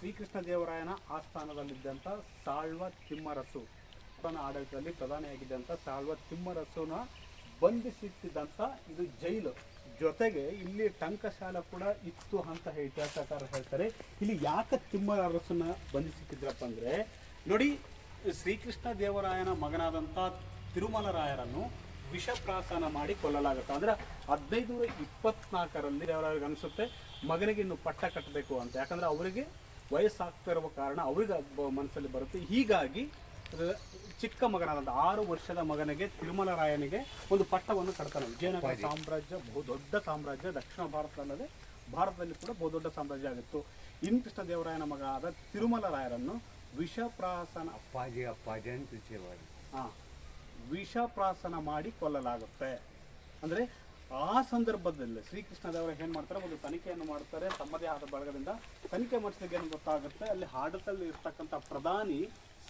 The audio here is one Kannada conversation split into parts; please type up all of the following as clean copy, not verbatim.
ಶ್ರೀಕೃಷ್ಣ ದೇವರಾಯನ ಆಸ್ಥಾನದಲ್ಲಿದ್ದಂಥ ಸಾಳ್ವ ತಿಮ್ಮರಸು ಆಡಳಿತದಲ್ಲಿ ಪ್ರಧಾನಿಯಾಗಿದ್ದಂಥ ಸಾಳ್ವ ತಿಮ್ಮರಸುನ ಬಂಧಿಸಿಟ್ಟಿದ್ದಂಥ ಇದು ಜೈಲು. ಜೊತೆಗೆ ಇಲ್ಲಿ ಟಂಕಶಾಲ ಕೂಡ ಇತ್ತು ಅಂತ ಇತಿಹಾಸಕಾರರು ಹೇಳ್ತಾರೆ. ಇಲ್ಲಿ ಯಾಕೆ ತಿಮ್ಮರಸನ್ನ ಬಂಧಿಸಿಟ್ಟಿದ್ರಪ್ಪ ಅಂದರೆ, ನೋಡಿ, ಶ್ರೀಕೃಷ್ಣ ದೇವರಾಯನ ಮಗನಾದಂಥ ತಿರುಮಲರಾಯರನ್ನು ವಿಷಪ್ರಾಸನ ಮಾಡಿ ಕೊಲ್ಲಲಾಗುತ್ತೆ. ಅಂದರೆ 1524ರಲ್ಲಿ ದೇವರಾಯರಿಗೆ ಅನಿಸುತ್ತೆ ಮಗನಿಗೆ ಇನ್ನು ಪಟ್ಟ ಕಟ್ಟಬೇಕು ಅಂತ. ಯಾಕಂದರೆ ಅವರಿಗೆ ವಯಸ್ಸಾಗ್ತಾ ಇರುವ ಕಾರಣ ಅವ್ರಿಗೆ ಮನಸ್ಸಲ್ಲಿ ಬರುತ್ತೆ. ಹೀಗಾಗಿ ಚಿಕ್ಕ ಮಗನಾದಂಥ 6 ವರ್ಷದ ಮಗನಿಗೆ ತಿರುಮಲರಾಯನಿಗೆ ಒಂದು ಪಟ್ಟವನ್ನು ಕಟ್ತಾನೆ. ವಿಜಯನಗರ ಸಾಮ್ರಾಜ್ಯ ಬಹುದೊಡ್ಡ ಸಾಮ್ರಾಜ್ಯ, ದಕ್ಷಿಣ ಭಾರತದಲ್ಲದೆ ಭಾರತದಲ್ಲಿ ಕೂಡ ಬಹುದೊಡ್ಡ ಸಾಮ್ರಾಜ್ಯ ಆಗಿತ್ತು. ಕೃಷ್ಣ ದೇವರಾಯನ ಮಗ ಆದ ತಿರುಮಲರಾಯರನ್ನು ವಿಷಪ್ರಾಸನ ವಿಷಪ್ರಾಸನ ಮಾಡಿ ಕೊಲ್ಲಲಾಗುತ್ತೆ. ಅಂದರೆ ಆ ಸಂದರ್ಭದಲ್ಲಿ ಶ್ರೀಕೃಷ್ಣ ದೇವರ ಏನು ಮಾಡ್ತಾರೆ, ಒಂದು ತನಿಖೆಯನ್ನು ಮಾಡ್ತಾರೆ ತಮ್ಮದೇ ಆದ ಬಳಗದಿಂದ. ತನಿಖೆ ಮಾಡಿಸಿದಾಗ ಏನು ಗೊತ್ತಾಗುತ್ತೆ, ಅಲ್ಲಿ ಆಡಳಿತದಲ್ಲಿ ಇರ್ತಕ್ಕಂಥ ಪ್ರಧಾನಿ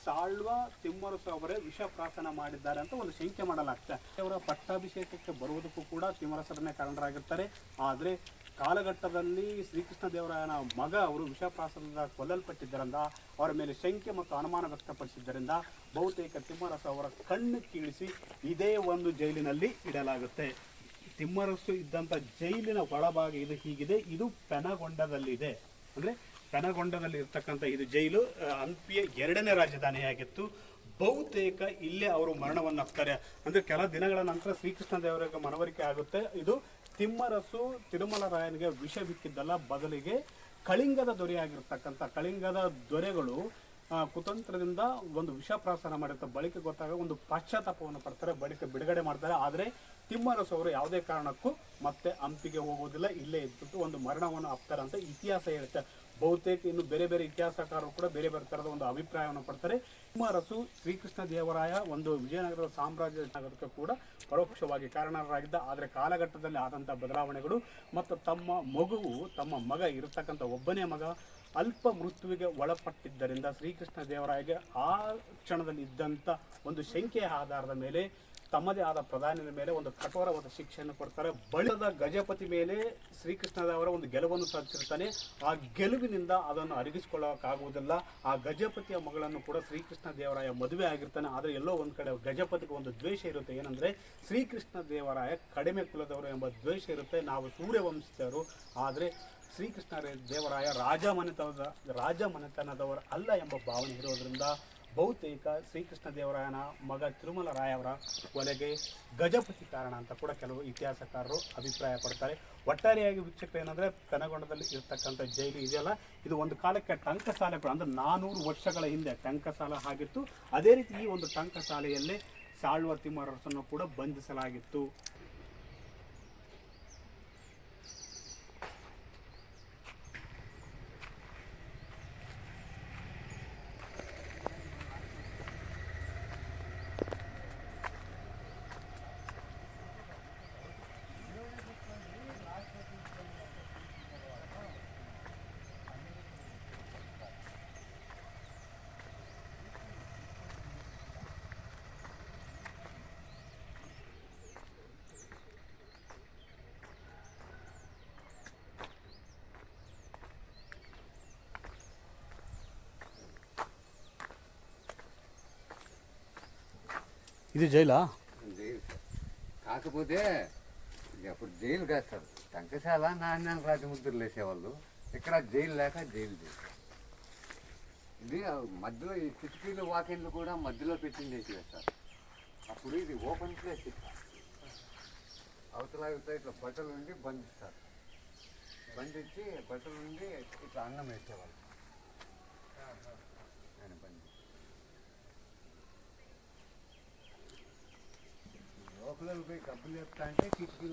ಸಾಳ್ವ ತಿಮ್ಮರಸು ಅವರೇ ವಿಷಪ್ರಾಸನ ಮಾಡಿದ್ದಾರೆ ಅಂತ ಒಂದು ಶಂಕೆ ಮಾಡಲಾಗ್ತದೆ. ಅವರ ಪಟ್ಟಾಭಿಷೇಕಕ್ಕೆ ಬರುವುದಕ್ಕೂ ಕೂಡ ತಿಮ್ಮರಸರನ್ನೇ ಕಾರಣರಾಗಿರ್ತಾರೆ. ಆದರೆ ಕಾಲಘಟ್ಟದಲ್ಲಿ ಶ್ರೀಕೃಷ್ಣ ದೇವರಾಯನ ಮಗ ಅವರು ವಿಷಪ್ರಾಸನದಿಂದ ಕೊಲ್ಲಲ್ಪಟ್ಟಿದ್ದರಿಂದ ಅವರ ಮೇಲೆ ಶಂಕೆ ಮತ್ತು ಅನುಮಾನ ವ್ಯಕ್ತಪಡಿಸಿದ್ದರಿಂದ ಬಹುತೇಕ ತಿಮ್ಮರಸು ಅವರ ಕಣ್ಣು ಕೀಳಿಸಿ ಇದೇ ಒಂದು ಜೈಲಿನಲ್ಲಿ ಇಡಲಾಗುತ್ತೆ. ತಿಮ್ಮರಸು ಇದ್ದಂಥ ಜೈಲಿನ ಒಳಭಾಗ ಇದು ಹೀಗಿದೆ. ಇದು ಪೆನಗೊಂಡದಲ್ಲಿದೆ. ಅಂದರೆ ಪೆನಗೊಂಡದಲ್ಲಿ ಇರ್ತಕ್ಕಂಥ ಇದು ಜೈಲು ಹಂಪಿಯ 2ನೇ ರಾಜಧಾನಿಯಾಗಿತ್ತು. ಬಹುತೇಕ ಇಲ್ಲೇ ಅವರು ಮರಣವನ್ನು ಹಾಕ್ತಾರೆ. ಅಂದರೆ ಕೆಲ ದಿನಗಳ ನಂತರ ಶ್ರೀಕೃಷ್ಣ ದೇವರಿಗೆ ಮನವರಿಕೆ ಆಗುತ್ತೆ, ಇದು ತಿಮ್ಮರಸು ತಿರುಮಲರಾಯನಿಗೆ ವಿಷ ಬಿಕ್ಕಿದ್ದಲ್ಲ, ಬದಲಿಗೆ ಕಳಿಂಗದ ದೊರೆಯಾಗಿರ್ತಕ್ಕಂಥ ಕಳಿಂಗದ ದೊರೆಗಳು ಕುತಂತ್ರದಿಂದ ಒಂದು ವಿಷಪ್ರಾಸನ ಮಾಡಿರ್ತಾರೆ. ಬಳಿಕ ಗೊತ್ತಾಗ ಒಂದು ಪಶ್ಚಾತ್ತಾಪವನ್ನು ಪಡ್ತಾರೆ, ಬಳಿಕ ಬಿಡುಗಡೆ ಮಾಡ್ತಾರೆ. ಆದರೆ ತಿಮ್ಮರಸು ಅವರು ಯಾವುದೇ ಕಾರಣಕ್ಕೂ ಮತ್ತೆ ಹಂಪಿಗೆ ಹೋಗುವುದಿಲ್ಲ, ಇಲ್ಲೇ ಇದ್ಬಿಟ್ಟು ಒಂದು ಮರಣವನ್ನು ಅಪ್ತಾರೆ ಅಂತ ಇತಿಹಾಸ ಹೇಳುತ್ತೆ. ಬಹುತೇಕ ಇನ್ನು ಬೇರೆ ಬೇರೆ ಇತಿಹಾಸಕಾರರು ಕೂಡ ಬೇರೆ ಬೇರೆ ಥರದ ಒಂದು ಅಭಿಪ್ರಾಯವನ್ನು ಪಡ್ತಾರೆ. ತಿಮ್ಮರಸು ಶ್ರೀಕೃಷ್ಣ ದೇವರಾಯ ಒಂದು ವಿಜಯನಗರದ ಸಾಮ್ರಾಜ್ಯ ಆಗೋದಕ್ಕೆ ಕೂಡ ಪರೋಕ್ಷವಾಗಿ ಕಾರಣರಾಗಿದ್ದ. ಆದರೆ ಕಾಲಘಟ್ಟದಲ್ಲಿ ಆದಂಥ ಬದಲಾವಣೆಗಳು ಮತ್ತು ತಮ್ಮ ಮಗ ಇರತಕ್ಕಂಥ ಒಬ್ಬನೇ ಮಗ ಅಲ್ಪ ಮೃತ್ಯುವಿಗೆ ಒಳಪಟ್ಟಿದ್ದರಿಂದ ಶ್ರೀಕೃಷ್ಣ ದೇವರಾಯಗೆ ಆ ಕ್ಷಣದಲ್ಲಿ ಇದ್ದಂಥ ಒಂದು ಶಂಕೆಯ ಆಧಾರದ ಮೇಲೆ ತಮ್ಮದೇ ಆದ ಪ್ರಧಾನಿಯ ಮೇಲೆ ಒಂದು ಕಠೋರವಾದ ಶಿಕ್ಷೆಯನ್ನು ಕೊಡ್ತಾರೆ. ಬಳಿದ ಗಜಪತಿ ಮೇಲೆ ಶ್ರೀಕೃಷ್ಣದೇವರ ಒಂದು ಗೆಲುವನ್ನು ಸಾಧಿಸಿರ್ತಾನೆ. ಆ ಗೆಲುವಿನಿಂದ ಅದನ್ನು ಅರಗಿಸಿಕೊಳ್ಳೋಕ್ಕಾಗುವುದಿಲ್ಲ. ಆ ಗಜಪತಿಯ ಮಗಳನ್ನು ಕೂಡ ಶ್ರೀಕೃಷ್ಣ ದೇವರಾಯ ಮದುವೆ ಆಗಿರ್ತಾನೆ. ಆದರೆ ಎಲ್ಲೋ ಒಂದು ಕಡೆ ಗಜಪತಿಗೆ ಒಂದು ದ್ವೇಷ ಇರುತ್ತೆ. ಏನಂದರೆ ಶ್ರೀಕೃಷ್ಣ ದೇವರಾಯ ಕಡಿಮೆ ಕುಲದವರು ಎಂಬ ದ್ವೇಷ ಇರುತ್ತೆ. ನಾವು ಸೂರ್ಯವಂಶಸ್ಥರು, ಆದರೆ ಶ್ರೀಕೃಷ್ಣ ದೇವರಾಯ ರಾಜಮನೆತನದವರು ಅಲ್ಲ ಎಂಬ ಭಾವನೆ ಇರೋದರಿಂದ ಬಹುತೇಕ ಶ್ರೀಕೃಷ್ಣ ದೇವರಾಯನ ಮಗ ತಿರುಮಲರಾಯವರ ಕೊಲೆಗೆ ಗಜಪತಿ ಕಾರಣ ಅಂತ ಕೂಡ ಕೆಲವು ಇತಿಹಾಸಕಾರರು ಅಭಿಪ್ರಾಯ ಪಡ್ತಾರೆ. ಒಟ್ಟಾರೆಯಾಗಿ ವೀಕ್ಷಕರು ಏನಂದರೆ ಪೆನಗೊಂಡದಲ್ಲಿ ಇರ್ತಕ್ಕಂಥ ಜೈಲು ಇದೆಯಲ್ಲ, ಇದು ಒಂದು ಕಾಲಕ್ಕೆ ಟಂಕಸಾಲೆಗಳು, ಅಂದರೆ 400 ವರ್ಷಗಳ ಹಿಂದೆ ಟಂಕಸಾಲ ಆಗಿತ್ತು. ಅದೇ ರೀತಿ ಈ ಒಂದು ಟಂಕಸಾಲೆಯಲ್ಲೇ ಸಾಳ್ವ ತಿಮ್ಮರಸನ್ನು ಕೂಡ ಬಂಧಿಸಲಾಗಿತ್ತು. ఇది జైలా? జైలు కాకపోతే అప్పుడు జైలు కాదు సార్, టంకశాల నాణ్యాల రాజముద్రలు వేసేవాళ్ళు. ఇక్కడ జైలు లేక జైలు ఇది మధ్యలో ఈ కిటికీలు వాకిన్లు కూడా మధ్యలో పెట్టింది వేసేది సార్. అప్పుడు ఇది ఓపెన్ ప్లేస్. అవతల ఇట్లా బట్టలు ఉండి బంధిస్తారు, బంధించి బట్టలు ఉండి ఇట్లా అన్నం వేసేవాళ్ళు. ఆయన బంధి లోపల పోయి డబ్బులు చెప్తా అంటే కిటికీలు